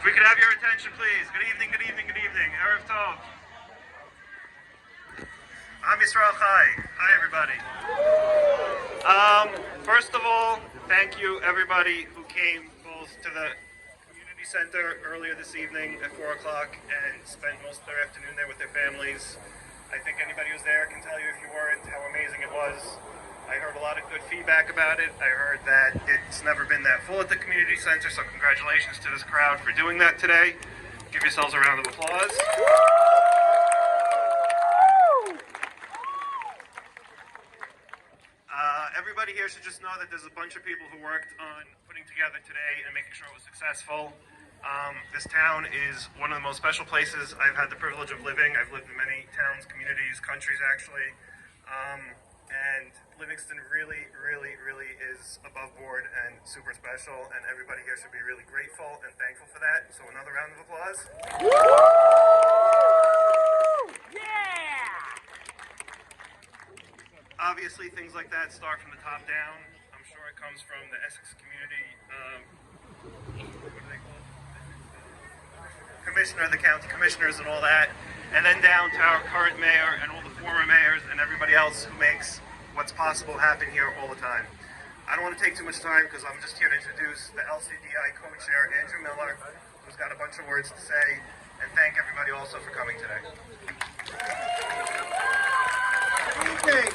we could have your attention, please. Good evening, good evening, good evening. Erev Tov. I'm Yisrael Chai. Hi, everybody. First of all, thank you, everybody who came both to the community center earlier this evening at 4 o'clock and spent most of their afternoon there with their families. I think anybody who's there can tell you, if you weren't, how amazing it was. I heard a lot of good feedback about it. I heard that it's never been that full at the community center, so congratulations to this crowd for doing that today. Give yourselves a round of applause. Everybody here should just know that there's a bunch of people who worked on putting together today and making sure it was successful. This town is one of the most special places I've had the privilege of living. I've lived in many towns, communities, countries actually. And Livingston really, really, really is above board and super special, and everybody here should be really grateful and thankful for that. So another round of applause. Obviously, things like that start from the top down. I'm sure it comes from the Essex community, what do they call it? Commissioner, the county commissioners and all that, and then down to our current mayor and all the former mayors and everybody else who makes what's possible happen here all the time. I don't want to take too much time because I'm just here to introduce the LCDI co-chair, Andrew Miller, who's got a bunch of words to say, and thank everybody also for coming today. Good evening.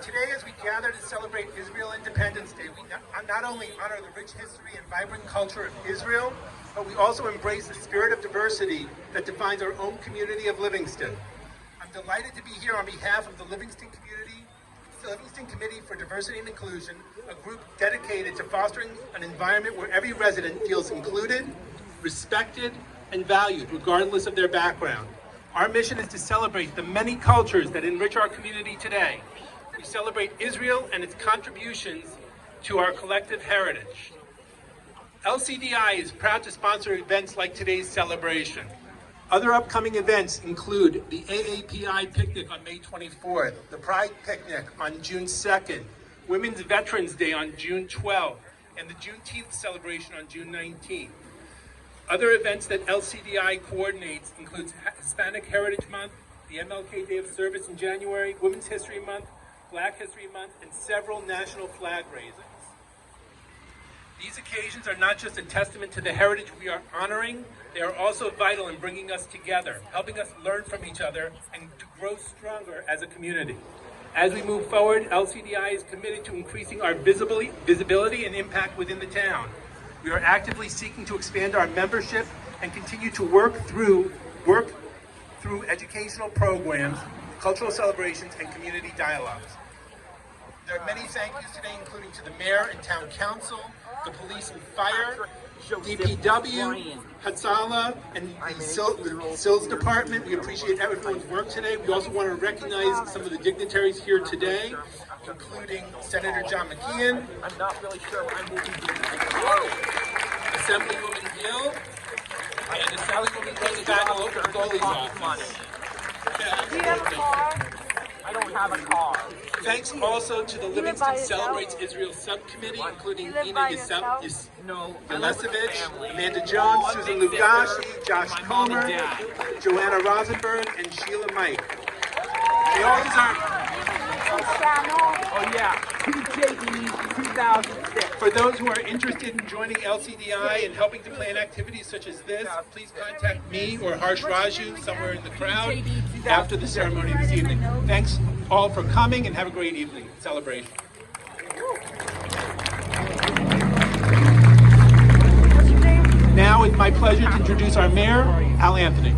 Today, as we gather to celebrate Israel Independence Day, we not only honor the rich history and vibrant culture of Israel, but we also embrace the spirit of diversity that defines our own community of Livingston. I'm delighted to be here on behalf of the Livingston Committee for Diversity and Inclusion, a group dedicated to fostering an environment where every resident feels included, respected, and valued, regardless of their background. Our mission is to celebrate the many cultures that enrich our community today. We celebrate Israel and its contributions to our collective heritage. LCDI is proud to sponsor events like today's celebration. Other upcoming events include the AAPI Picnic on May 24th, the Pride Picnic on June 2nd, Women's Veterans Day on June 12th, and the Juneteenth celebration on June 19th. Other events that LCDI coordinates includes Hispanic Heritage Month, the MLK Day of Service in January, Women's History Month, Black History Month, and several national flag raisings. These occasions are not just a testament to the heritage we are honoring, they are also vital in bringing us together, helping us learn from each other, and to grow stronger as a community. As we move forward, LCDI is committed to increasing our visibility and impact within the town. We are actively seeking to expand our membership and continue to work through educational programs, cultural celebrations, and community dialogues. There are many thank yous today, including to the mayor and town council, the police and fire, DPW, Hatzalah, and the SILS department. We appreciate everyone's work today. We also want to recognize some of the dignitaries here today, including Senator John McKeon, I'm not really sure what I will be doing. Assemblywoman Gill, and Assemblywoman Kelly Bagel over Goalie's office. Do you have a car? I don't have a car. Thanks also to the Livingston Celebrates Israel Subcommittee, including Ina Yelesevich, Amanda Jones, Susan Lugashi, Josh Comer, Joanna Rosenberg, and Sheila Mike. They all deserve. Oh yeah, PJE 2006. For those who are interested in joining LCDI and helping to plan activities such as this, please contact me or Harsh Raju somewhere in the crowd after the ceremony this evening. Thanks all for coming and have a great evening celebration. Now it's my pleasure to introduce our mayor, Al Anthony.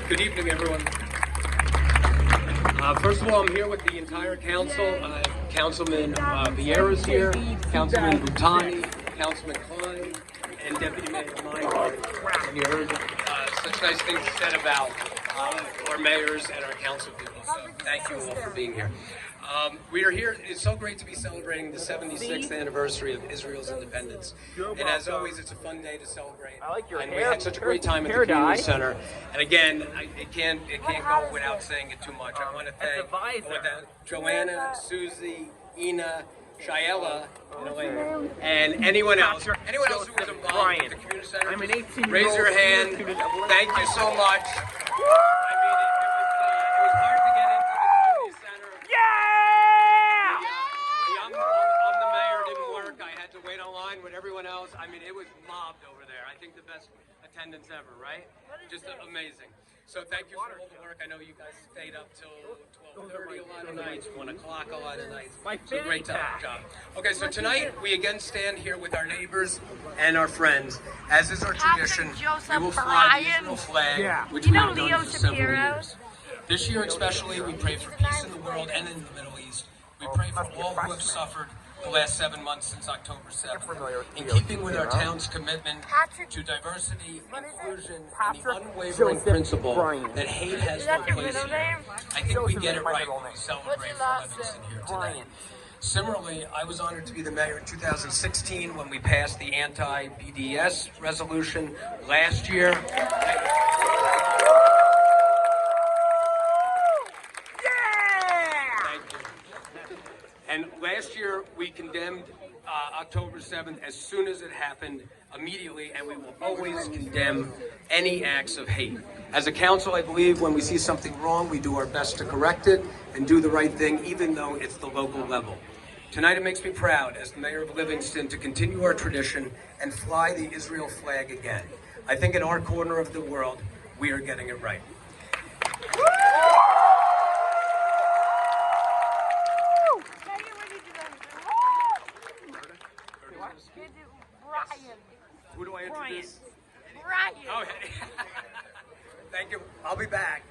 Good evening, everyone. First of all, I'm here with the entire council. Councilman Vieira is here, Councilman Butani, Councilman Klein, and Deputy Mayor Meinhardt. And you heard such nice things said about our mayors and our council people. So thank you all for being here. We are here. It's so great to be celebrating the 76th anniversary of Israel's independence. And as always, it's a fun day to celebrate. I like your and hair. we had such a great time at the community center. And again, it can't go without saying it too much. I want to thank Joanna, Susie, Ina, Shayela, and anyone else who was involved with the community center. I'm an 18-year-old raise your hand. student of Lake Thank you so much. I mean, it was hard to get into the community center. Yeah! I'm the mayor, didn't work. I had to wait online with everyone else. I mean, it was mobbed over there. I think the best attendance ever, right? Just amazing. So thank you for all the work. I know you guys stayed up till 12:30 a lot of nights, 1 o'clock a lot of nights. It's a great job. Okay, so tonight we again stand here with our neighbors and our friends. As is our tradition, we will fly the Israel flag, which we have done for several years. This year especially, we pray for peace in the world and in the Middle East. We pray for all who have suffered the last 7 months since October 7th. In keeping with our town's commitment to diversity, inclusion, and the unwavering principle that hate has no place here, I think we get it right when we celebrate for Livingston here today. Similarly, I was honored to be the mayor in 2016 when we passed the anti-BDS resolution last year. And last year, we condemned October 7th as soon as it happened, immediately, and we will always condemn any acts of hate. As a council, I believe when we see something wrong, we do our best to correct it and do the right thing, even though it's the local level. Tonight, it makes me proud, as the mayor of Livingston, to continue our tradition and fly the Israel flag again. I think in our corner of the world, we are getting it right. Who do I introduce? Brian. Oh, thank you. I'll be back.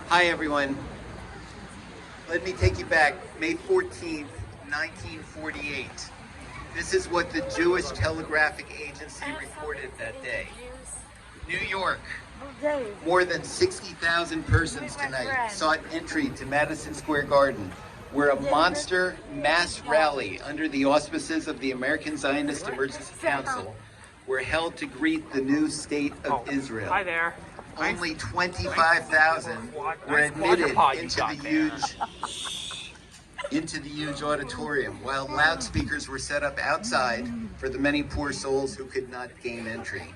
Hi, everyone. Let me take you back, May 14th, 1948. This is what the Jewish Telegraphic Agency reported that day. New York, more than 60,000 persons tonight sought entry to Madison Square Garden, where a monster mass rally under the auspices of the American Zionist Emergency Council were held to greet the new state of Israel. Hi there. Only 25,000 were admitted into the huge auditorium, while loudspeakers were set up outside for the many poor souls who could not gain entry.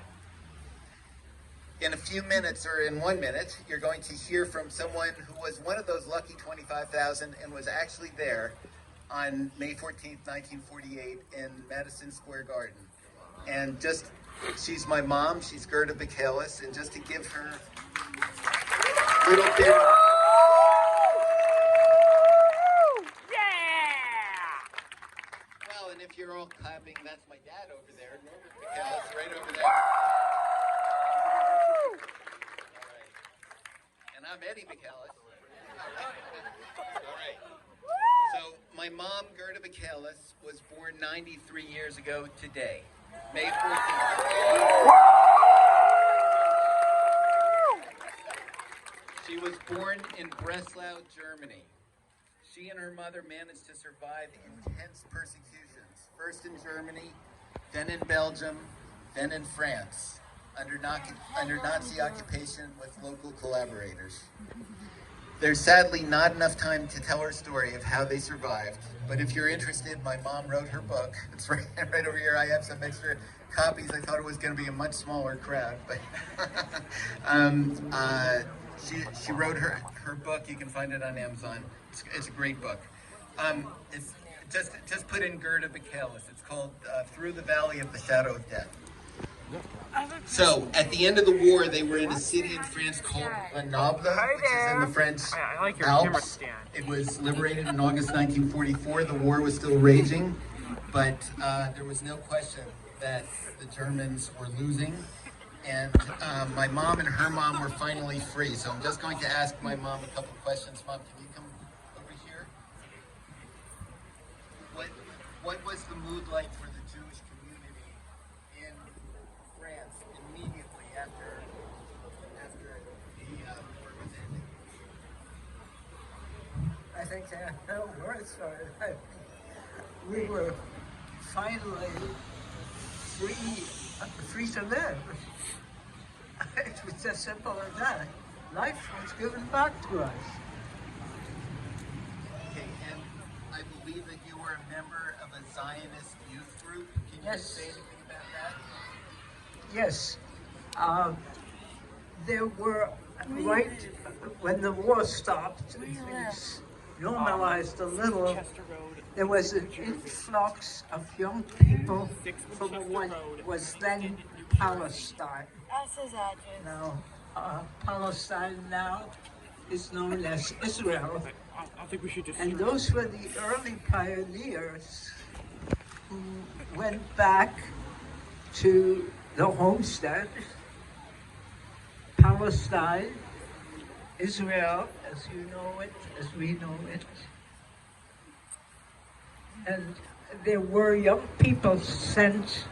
In a few minutes, or in 1 minute, you're going to hear from someone who was one of those lucky 25,000 and was actually there on May 14th, 1948 in Madison Square Garden. And she's my mom, she's Gerda Bakalis, and just to give her a little bit. Well, and if you're all clapping, that's my dad over there, Norbert Bakalis, right over there. And I'm Eddie Bakalis. All right. So my mom, Gerda Bakalis, was born 93 years ago today, May 14th. She was born in Breslau, Germany. She and her mother managed to survive intense persecutions, first in Germany, then in Belgium, then in France, under Nazi occupation with local collaborators. There's sadly not enough time to tell her story of how they survived, but if you're interested, my mom wrote her book. It's right over here. I have some extra copies. I thought it was going to be a much smaller crowd, but she wrote her book. You can find it on Amazon. It's a great book. It's just put in Gerda Bakalis. It's called Through the Valley of the Shadow of Death. So, at the end of the war, they were in a city in France called Grenoble, which is in the French Alps. It was liberated in August 1944. The war was still raging, but there was no question that the Germans were losing. And my mom and her mom were finally free. So I'm just going to ask my mom a couple questions. Mom, can you come over here? What was the mood like for the Jewish community in France immediately after the war was ending? I think there are no words for it. I think we were finally free to live. It was as simple as that. Life was given back to us. Okay, and I believe that you were a member of a Zionist youth group. Can you Yes. say anything about that? Yes. There were, right when the war stopped, things normalized a little. There was an influx of young people from what was then Palestine. That's his address. Now, Palestine now is known as Israel. I think we should just. And those were the early pioneers who went back to the homestead, Palestine, Israel, as you know it, as we know it. And there were young people sent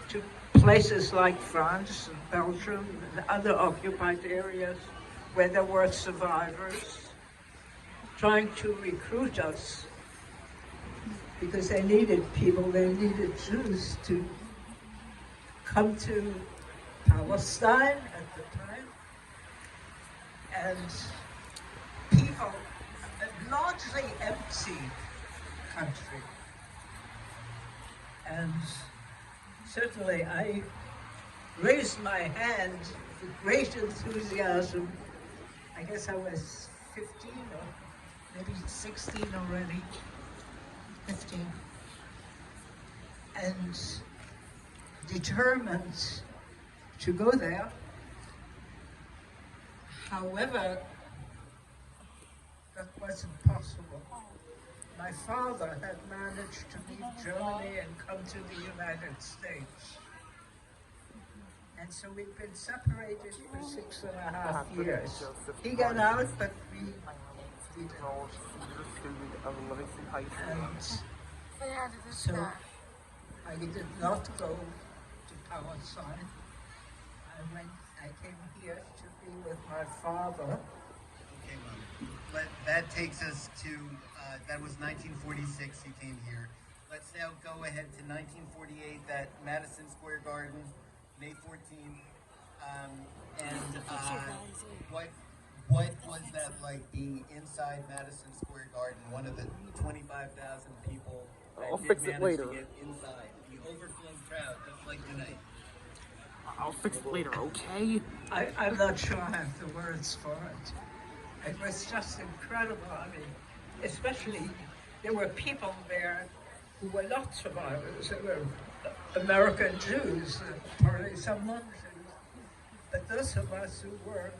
to places like France and Belgium and other occupied areas where there were survivors, trying to recruit us because they needed people, they needed Jews to come to Palestine at the time. And people, a largely empty country. And certainly I raised my hand with great enthusiasm. I guess I was 15 or maybe 16 already, 15. And determined to go there. However, that wasn't possible. My father had managed to leave Germany and come to the United States. And so we've been separated for 6.5 years. He got out, but we didn't. And so I did not go to Palestine. I came here to be with my father. Okay, Mom. That takes us to, that was 1946 you came here. Let's now go ahead to 1948, that Madison Square Garden, May 14th. What was that like being inside Madison Square Garden, one of the 25,000 people that did manage to get inside? The overflow crowd, just like tonight. I'll fix it later, okay? I'm not sure I have the words for it. It was just incredible. I mean, especially there were people there who were not survivors. They were American Jews, probably some non-Jews. But those of us who were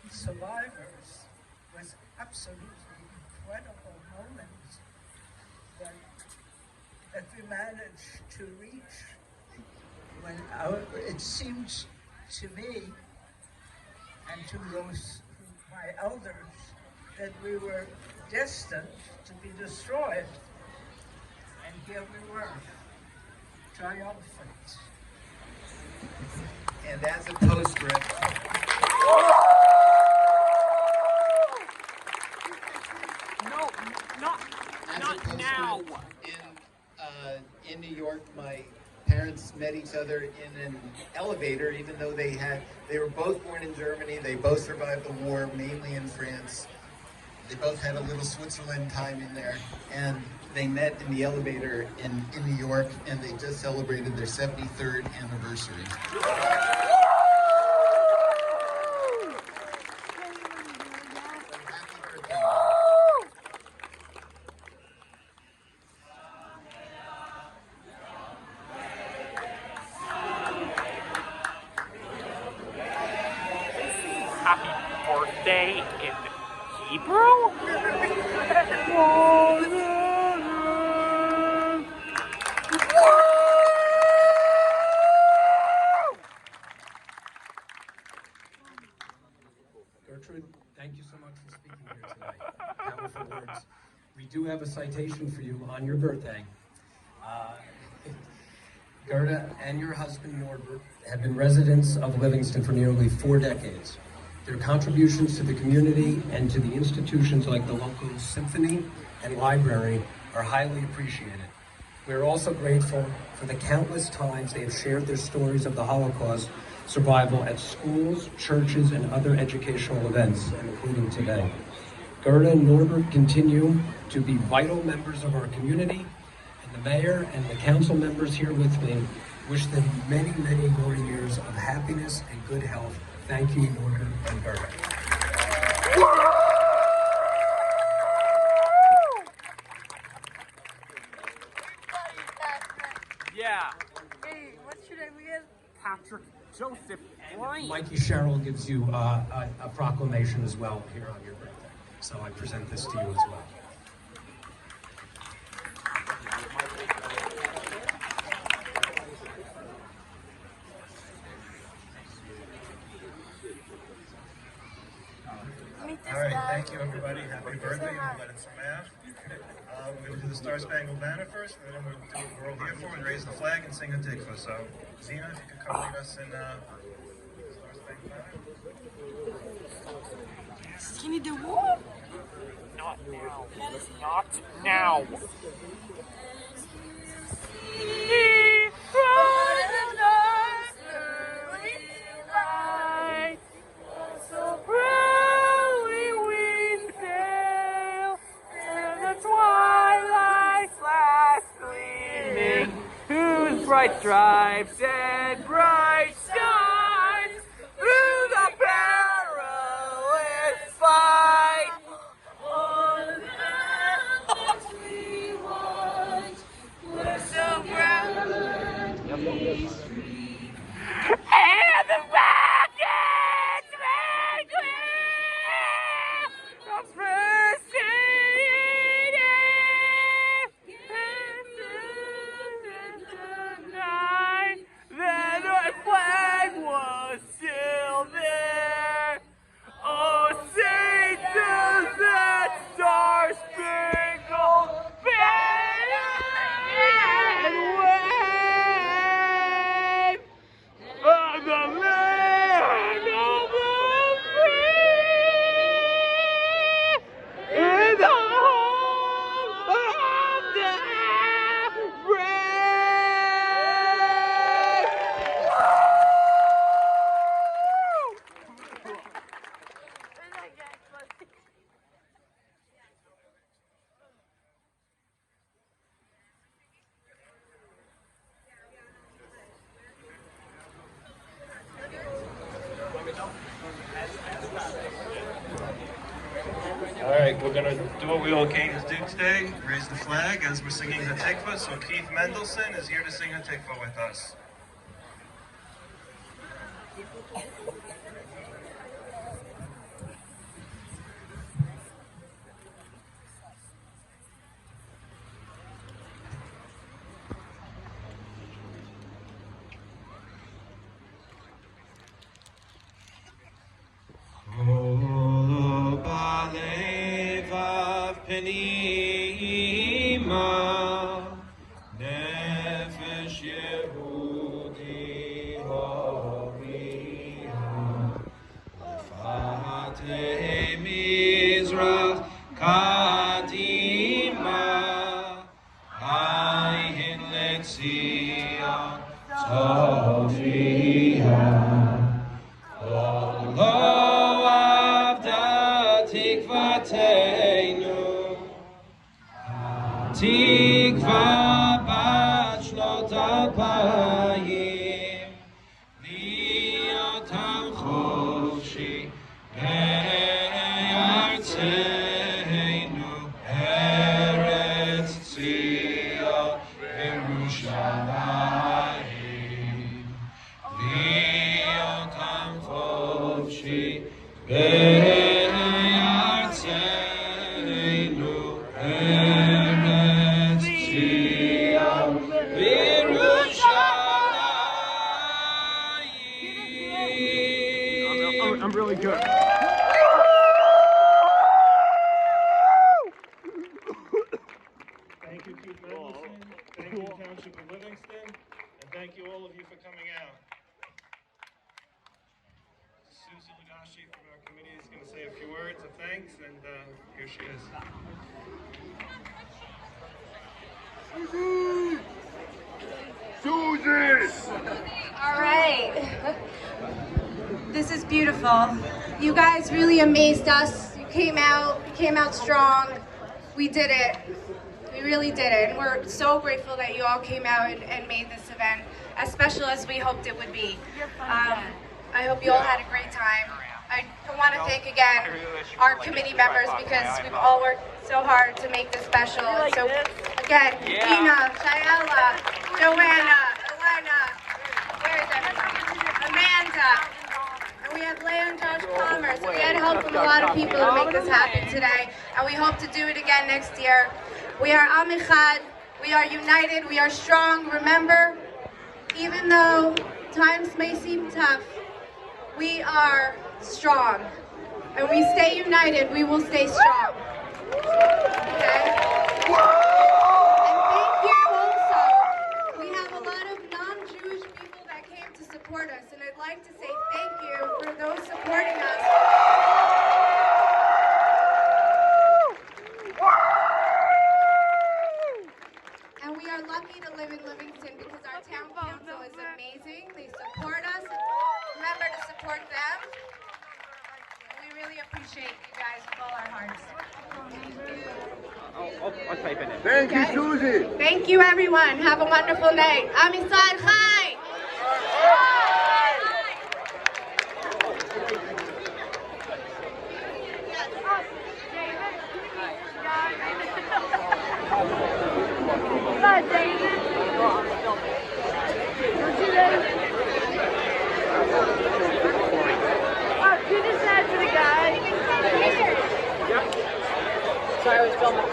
survivors was absolutely incredible moment that we managed to reach when it seemed to me and to those my elders that we were destined to be destroyed. And here we were, triumphant. And as a postscript, No, not now. In New York, my parents met each other in an elevator, even though they were both born in Germany. They both survived the war, mainly in France. They both had a little Switzerland time in there, and they met in the elevator in New York, and they just celebrated their 73rd anniversary. Happy birthday. Happy birthday in Hebrew? Gertrude, thank you so much for speaking here tonight. Powerful words. We do have a citation for you on your birthday. Gerda and your husband Norbert have been residents of Livingston for nearly 4 decades. Their contributions to the community and to the institutions like the local symphony and library are highly appreciated. We are also grateful for the countless times they have shared their stories of the Holocaust survival at schools, churches, and other educational events, including today. Gerda and Norbert continue to be vital members of our community, and the mayor and the council members here with me wish them many, many more years of happiness and good health. Thank you, Norbert and Gerda. Yeah. Hey, what's your name again? Patrick Joseph Bryant. Mikey Sherrill gives you a proclamation as well here on your birthday. So I present this to you as well. Meet this All right, guy. thank you, everybody. Happy birthday. I'm letting some out. We're going to do the Star Spangled Banner first, and then we'll do what we're all here for and raise the flag and sing a tikva. So, Zena, if you could come lead us in Star Spangled Banner. Can you do what? Not now. Not now. So proudly we sail in the twilight's last gleaming, whose bright stripes and bright shines through the perilous fight. On that we watch, we're so proud. And the rockets make clear the first city, and tonight that the flag was still there. Oh, say does that star-spangled banner wave of the land of the free in the home of the brave. All right, we're going to do what we all came to do today, raise the flag as we're singing Hatikva. So Keith Mendelson is here to sing Hatikva with us. Olo balevav penima, nefesh Yehudi horiha, fateh Mizrach kadima, ayin letzion tovia. Tikva bat shnot alpayim, liyotam chofshi be'artzeinu, Eretz Tzion Yerushalayim, liyotam chofshi be'artzeinu, Eretz Tzion Yerushalayim. I'm really good. Thank you, Keith Mendelson. Thank you, Township of Livingston. And thank you, all of you, for coming out. Susan Lagashi from our committee is going to say a few words of thanks, and here she is. All right. This is beautiful. You guys really amazed us. You came out strong. We did it. We really did it. And we're so grateful that you all came out and made this event as special as we hoped it would be. I hope you all had a great time. I want to thank again our committee members because we've all worked so hard to make this special. And so again, Dina, Shayla, Joanna, Elena, where is everyone? Amanda, and we have Leah and Josh Palmer. So we had help from a lot of people to make this happen today, and we hope to do it again next year. We are Am Echad, we are united, we are strong. Remember, even though times may seem tough, we are strong. And we stay united, we will stay strong. Okay? And thank you also. We have a lot of non-Jewish people that came to support us, and I'd like to say thank you for those supporting us. And we are lucky to live in Livingston because our town council is amazing. They support us. Remember to support them. And we really appreciate you guys with all our hearts. I'll type in it. Thank you, Susie. Thank you, everyone. Have a wonderful night. Am Yisrael Chai. You just said to the guy. Sorry, I was filming.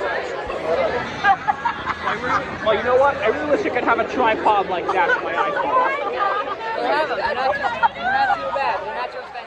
Oh, you know what? I really wish I could have a tripod like that for my iPhone. They're not too bad. They're not too expensive.